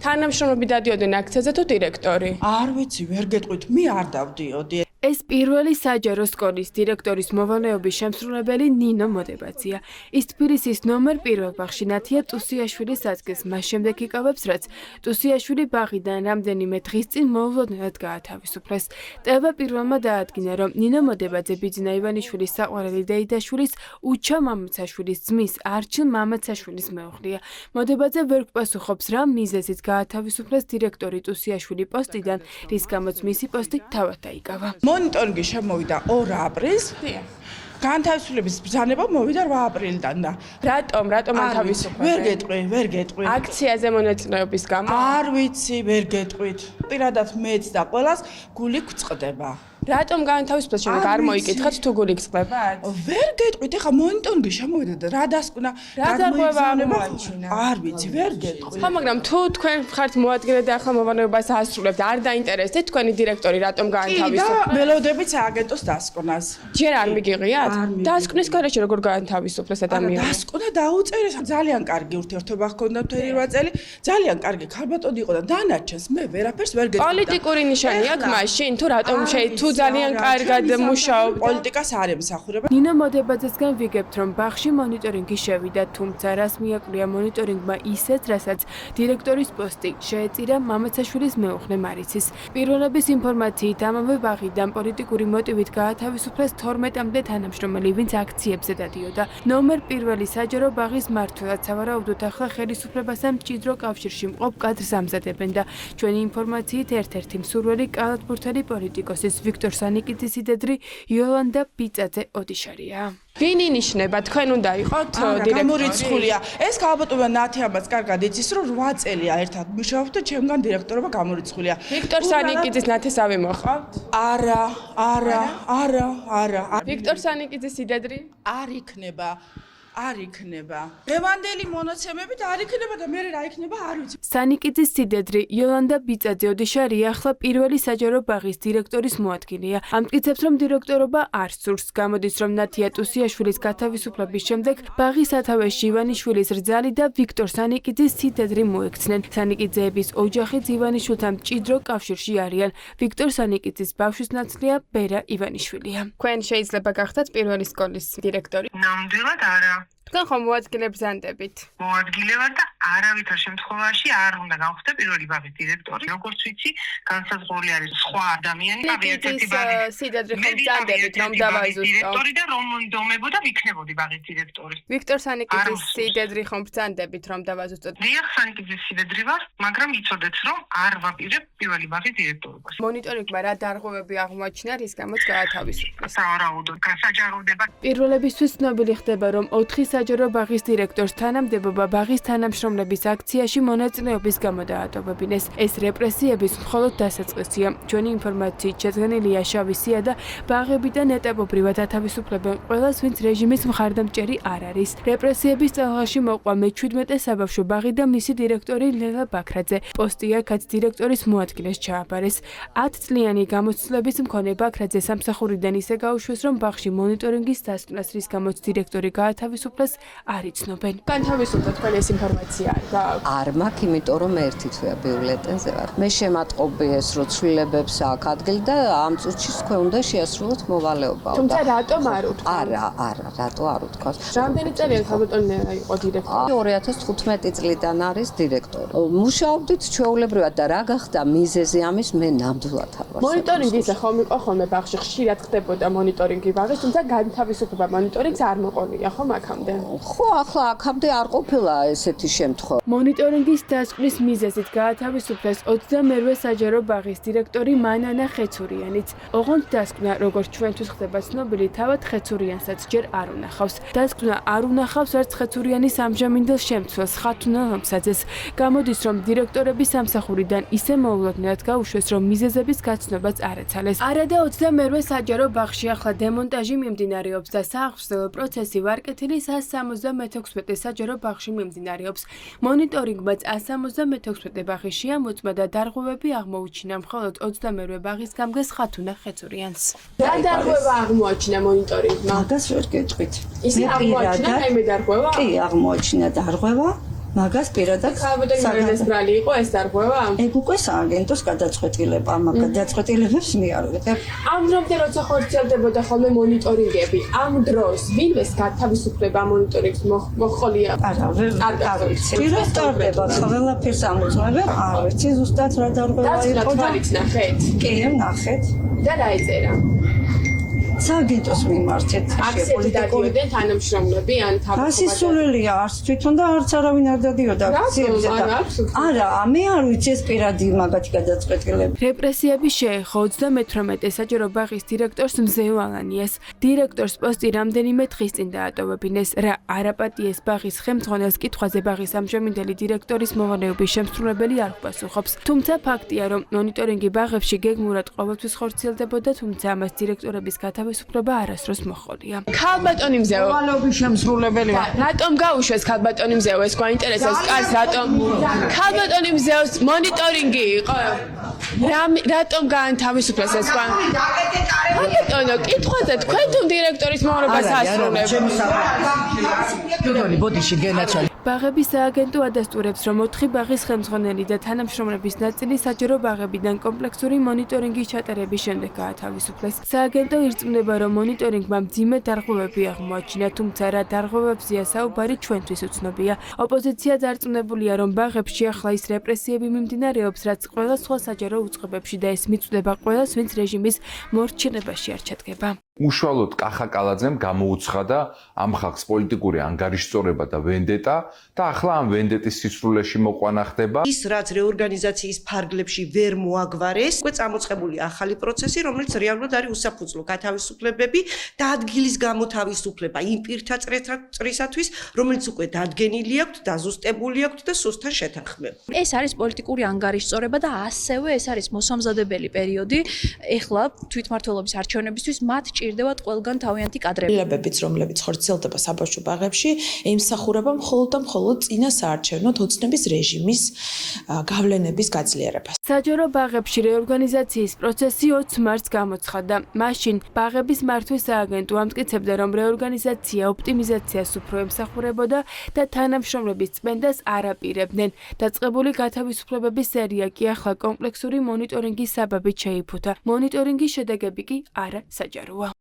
თანამშრომლები დადიოდნენ აქციაზე თუ დირექტორი? არ ვიცი, ვერ გეტყვით, მე არ დავდიოდი. ეს პირველი საჯარო სკოლის დირექტორის მოვალეობის შემსრულებელი ნინო მოდებაძეა. ის თბილისის ნომერ პირველ ბაღში ნათია ტუსიაშვილის ადგილს მას შემდეგ იკავებს, რაც ტუსიაშვილი ბაღიდან რამდენიმე დღის წინ მოულოდნელად გაათავისუფლეს. ტევა პირველმა დაადგინა, რომ ნინო მოდებაძე ბიძინა ივანიშვილის საყვარელი დეიდაშვილის უჩა მამაცაშვილის ძმის არჩილ მამაცაშვილის მეუღლეა. მოდებაძე ვერ გვპასუხობს, რა მიზეზით გაათავისუფლეს დირექტორი ტუსიაშვილი პოსტიდან, რის გამოც მისი პოსტი თავად დაიკავა. მონიტორინგი შემოვიდა 2 აპრილს. განთავისუფლების ბრძანება მოვიდა 8 აპრილიდან და რატომ ათავისუფლეს? ვერ გეტყვი. აქციაზე მონაწილეობის გამო? არ ვიცი, ვერ გეტყვით. პირადად მეც და ყველას გული გვწყდება. რატომ განთავისუფლეს შემდეგ არ მოიკითხეთ თუ გული გწყდებათ? ვერ გეტყვით, ეხა მონიტორინგი შემოვიდა და რა დასკვნა, რა დარღვევა აღმოაჩინა? არ ვიცი, ვერ გეტყვი. ხო, მაგრამ თუ თქვენ ხართ მოადგილე და ახლა მოვალეობას ასრულებთ, არ დაინტერესდეთ თქვენი დირექტორი რატომ გაანთავისუფლეს? და ველოდებით სააგენტოს დასკვნას. ჯერ არ მიგიღიათ? დასკვნის გარეშე როგორ გაანთავისუფლეს ადამიანი? დასკვნა დაუწერეს, ძალიან კარგი ურთიერთობა ჰქონდა მთელი 8 წელი, ძალიან კარგი ქალბატონი იყო და დანარჩენს მე ვერაფერს ვერ გეტყვი. პოლიტიკური ნიშანი აქვს მაშინ თუ რატომ თუ ძალიან კარგად მუშაობ პოლიტიკას არ ემსახურება. ნინო მოდებაძესგან ვიგებთ, რომ ბაღში მონიტორინგი შევიდა, თუმცა რას მიაკვია მონიტორინგმა ისეთ, რასაც დირექტორის პოსტი შეეწირა მამაცაშვილის მეუღლე მარიცის. პირველების ინფორმაციით ამავე ბაღიდან პოლიტიკური მოტივით გაათავისუფლეს 12-მდე თანამშრომელი, ვინც აქციებზე დადიოდა. ნომერ პირველი საჯარო ბაღის მმართველად სავარაუდოდ ახლა ხელისუფლებასთან მჭიდრო კავშირში მყოფ კადრს ამზადებენ და ჩვენი ინფორმაციით ერთ-ერთი მსურველი კალათბურთელი პოლიტიკოსის ვიქტორ სანიკიძის სიდედრი იოლანდა ბიწაძე ოდიშარია. ვინ ინიშნება? თქვენ უნდა იყოთ დირექტორი? გამორიცხულია. ეს ქალბატონმა ნათიამაც კარგად იცის, რომ 8 წელია ერთად მუშაობთ და ჩემგან დირექტორობა გამორიცხულია. ვიქტორ სანიკიძის ნათესავი მოყავთ? არა. ვიქტორ სანიკიძის სიდედრი? არ იქნება. დღევანდელი მონაცემებით არ იქნება და მე რა იქნება არ ვიცი. სანიკიძის სიდედრი იოლანდა ბიწაძე ოდიშარია ახლა პირველი საჯარო ბაღის დირექტორის მოადგილეა. ამტკიცებს, რომ დირექტორობა არ სურს. გამოდის, რომ ნათია ტუსიაშვილის გათავისუფლების შემდეგ ბაღის სათავეში ივანიშვილის რძალი და ვიქტორ სანიკიძის სიდედრი მოექცნენ. სანიკიძეების ოჯახიც ივანიშვილთან მჭიდრო კავშირში არიან. ვიქტორ სანიკიძის ბავშვის ნაცვლია ბერა ივანიშვილია. თქვენ შეიძლება გახდეთ პირველი სკოლის დირექტორი? ნამდვილად არა. თქვენ ხომ მოადგილე ბრძანდებით? მოადგილე ვარ და არავითარ შემთხვევაში არ უნდა გავხდე პირველი ბაღის დირექტორი. როგორც ვიცი, განსაზღვრული არის სხვა ადამიანი, ერთ-ერთი ბაღის სიდედრი ხომ ბრძანდებით, რომ დავაიზუსტო. დირექტორი და რომ მომდომებოდა ვიქნებოდი ბაღის დირექტორი. ვიქტორ სანიკიძის სიდედრი ხომ ბრძანდებით, რომ დავაზუსტოთ? დიახ, სანიკიძის სიდედრი ვარ, მაგრამ იცოდეთ, რომ არ ვაპირებ პირველი ბაღის დირექტორობას. მონიტორინგმა რა დარღვევები აღმოაჩინა, რის გამოც გაათავისუფლეს? სავარაუდოდ გასაჯაროდება. პირველებისთვის ცნობილი ხდება, რომ 4 საჯარო ბაღის დირექტორს თანამდებობა ბაღის თანამშრომლების აქციაში მონაწილეობის გამო დაატოვებინეს. ეს რეპრესიების მხოლოდ დასაწყისია. ჩვენი ინფორმაციით შეძენილია შავი სია და ბაღებიდან ეტაპობრივად ათავისუფლებენ ყველას, ვინც რეჟიმის მხარდამჭერი არ არის. რეპრესიების წელღაში მოყვა მე-17 საბავშვო ბაღი და მისი დირექტორი ლელა ბაქრაძე. პოსტი აქაც დირექტორის მოადგილეს ჩააბარეს. 10 წლიანი გამოცდილების მქონე ბაქრაძე სამსახურიდან ისე გაუშვეს, რომ ბაღში მონიტორინგის დასკვნას, რის გამოც დირექტორი გაათავისუფლეს, არ იცნობენ. განთავისუფლდა თქვენ ეს ინფორმაცია გააქვთ? არ მაქვს, იმიტომ რომ ერთი თვეა ბიულეტენზე ვარ. მე შემატყობი ეს რო ცვლილებებს აქ ადგილი და ამ წუთში თქვენ უნდა შეასრულოთ მოვალეობა. თუმცა რატომ არ უთქვამთ? არა, რატო არ უთქვამთ? რამდენი წელია ქალბატონი იყო დირექტორი? 2015 წლიდან არის დირექტორი. მუშაობდით ჩვეულებრივად და რა გახდა მიზეზი ამის მე ნამდვილად არ ვარ. მონიტორინგი ისე ხომ იყო ხოლმე ბაღში ხშირად ხდებოდა მონიტორინგი ბაღის, თუმცა განთავისუფლება მონიტორინგს არ მოყოლია ხომ აქამდე? ხო, ახლა აქამდე არ ყოფილა ესეთი შემთხვევა. მონიტორინგის დასკვნის მიზეზით გაათავისუფლეს 22-მე საჯარო ბაღის დირექტორი მანანა ხეცურიანიც. ოღონდ დასკვნა, როგორც ჩვენთვის ხდება ცნობილი, თავად ხეცურიანსაც ჯერ არ უნახავს. დასკვნა არ უნახავს არც ხეცურიანის ამჟამინდელ შემცველს ხათუნა ლომსაძეს. გამოდის, რომ დირექტორების სამსახურიდან ისე მოულოდნელად გაუშვეს, რომ მიზეზების გაცნობაც არ ეცალეს. არადა 22-მე საჯარო ბაღში ახლა დემონტაჟი მიმდინარეობს და სააღმრთელო პროცესი ვარკეთილი 176 საჯარო ბაღში მიმდინარეობს. მონიტორინგმა 176 ბაღი შეამოწმა და დარღვევები აღმოუჩინა მხოლოდ 22-მე ბაღის გამგეს ხათუნა ხეცურიანს. რა დარღვევა აღმოაჩინა მონიტორინგმა? მაგას ვერ გეტყვით. ისე აღმოაჩინა რაიმე დარღვევა? კი, აღმოაჩინა დარღვევა. მაგას პირადად ხალბატონის ბრალი იყო ეს დარღვევა? ეგ უკვე სააგენტოს გადაწყვეტილება, მაგ გადაწყვეტილებებს მიარვეთ. ამ დრომდე როცა ხორციელდებოდა ხოლმე მონიტორინგები, ამ დროს ვინმეს გათავისუფლება მონიტორინგს მოხოლია? არა, არ ვიცი. პირად ტარდება ყველაფერს ამოწმებენ, არ ვიცი ზუსტად რა დარღვევა იყო და თვალით ნახეთ? კი, ნახეთ. და რა ეწერა? სააგენტოს მიმართეთ აქცენტი დადიოდნენ თანამშრომლები ან გასისულელია არც თვითონ და არც არავინ არ დადიოდა აქციებზე და არა მე არ ვიცი ეს პირადი მაგათი გადაწყვეტილება რეპრესიები შეეხო 38 საჯარო ბაღის დირექტორს მზევალანიას დირექტორს პოსტი რამდენიმე დღის წინ დაატოვებინეს რა არაპატიეს ბაღის ხელმძღვანელს კითხვაზე ბაღის ამჟამინდელი დირექტორის მოვალეობის შემსრულებელი არ პასუხობს თუმცა ფაქტია რომ მონიტორინგი ბაღებში გეგმურად ყოველთვის ხორციელდებოდა თუმცა ამას დირექტორების თავისუფლება არასდროს მოხოლია. ხალბატონი მზეო. მოვალეობის შემსრულებელი. რატომ გაუშვეს ხალბატონი მზეო? ეს გვაინტერესებს. კაც რატომ? ხალბატონი მზეოს მონიტორინგი იყო. რატომ გაანთავისუფლეს ეს გვან? ბატონო, კითხვაზე თქვენ თუ დირექტორის მოვალეობას ასრულებთ? ბატონი, ბოდიში გენაცვალე. ბაღების სააგენტო ადასტურებს, რომ 4 ბაღის ხელმძღვანელი და თანამშრომლების ნაწილი საჯარო ბაღებიდან კომპლექსური მონიტორინგის ჩატარების შემდეგ გაათავისუფლეს. სააგენტო ირწმუნება, რომ მონიტორინგმა მძიმე დარღვევები აღმოაჩინა, თუმცა რა დარღვევებზია საუბარი ჩვენთვის უცნობია. ოპოზიცია დარწმუნებულია, რომ ბაღებში ახლა ის რეპრესიები მიმდინარეობს, რაც ყველა სხვა საჯარო უწყებებში და ეს მიწვდება ყველას, ვინც რეჟიმის მორჩილებაში არ ჩადგება. უშუალოდ კახა კალაძემ გამოუცხადა ამ ხალხს პოლიტიკური ანგარიშწორება და ვენდეტა და ახლა ამ ვენდეტის სისრულეში მოყვანა ხდება. ის რაც რეორგანიზაციის ფარგლებში ვერ მოაგვარეს, უკვე წამოწყებული ახალი პროცესი, რომელიც რეალურად არის უსაფუძვლო გათავისუფლებები და ადგილის გამოთავისუფლება იმ პირთა წრისათვის, რომელიც უკვე დადგენილი აქვთ, დაზუსტებული აქვთ და სუსტად შეთანხმება. ეს არის პოლიტიკური ანგარიშწორება და ასევე ეს არის მოსამზადებელი პერიოდი. ეხლა თვითმმართველობის არჩევნებისთვის მათ ჭირდებათ ყველგან თავიანთი კადრები. ლებებიც, რომლებიც ხორციელდება საბავშვო ბაღებში, ემსახურება მხოლოდ და მხოლოდ წინა საარჩევნო ოცნების რეჟიმის გავლენების გაძლიერებას. საჯარო ბაღებში რეორგანიზაციის პროცესი 20 მარტს გამოცხადდა. მაშინ ბაღების მართვის სააგენტო ამტკიცებდა, რომ რეორგანიზაცია ოპტიმიზაციას უფრო ემსახურებოდა და თანამშრომლების წმენდას არ აპირებდნენ. დაწყებული გათავისუფლებების სერია კი ახლა კომპლექსური მონიტორინგის საბაბით შეიფუთა. მონიტორინგის შედეგები კი არა საჯაროა.